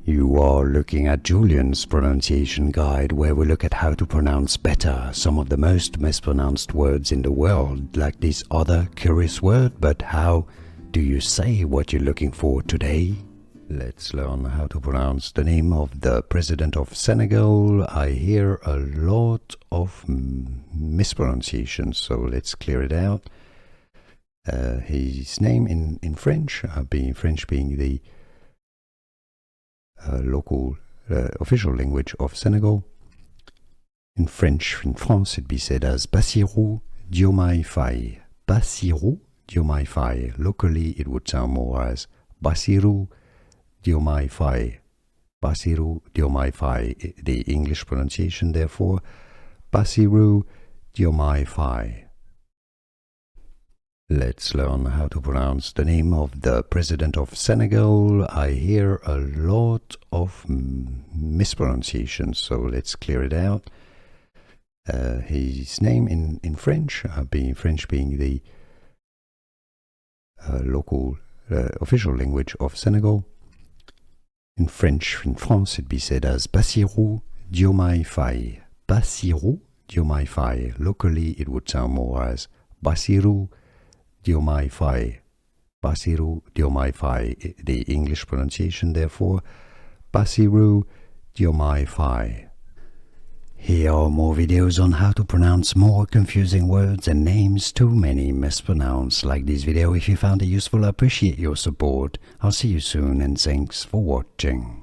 You are looking at Julian's pronunciation guide, where we look at how to pronounce better some of the most mispronounced words in the world, like this other curious word. But how do you say what you're looking for today? Let's learn how to pronounce the name of the president of Senegal. I hear a lot of mispronunciations, so let's clear it out. His name in French, French being the local official language of Senegal. In French, in France, it'd be said as Bassirou Diomaye Faye. Bassirou Diomaye Faye. Locally, it would sound more as Bassirou Diomaye Faye. Bassirou Diomaye Faye. The English pronunciation, therefore, Bassirou Diomaye Faye. Let's learn how to pronounce the name of the president of Senegal. I hear a lot of mispronunciations, so let's clear it out. His name in French, French being the local official language of Senegal. In French, in France, it'd be said as Bassirou Diomaye Faye. Bassirou Diomaye Faye. Locally, it would sound more as Bassirou Diomaye Faye. Bassirou Diomaye Faye. The English pronunciation, therefore, Bassirou Diomaye Faye. Here are more videos on how to pronounce more confusing words and names too many mispronounced. Like this video if you found it useful. I appreciate your support. I'll see you soon and thanks for watching.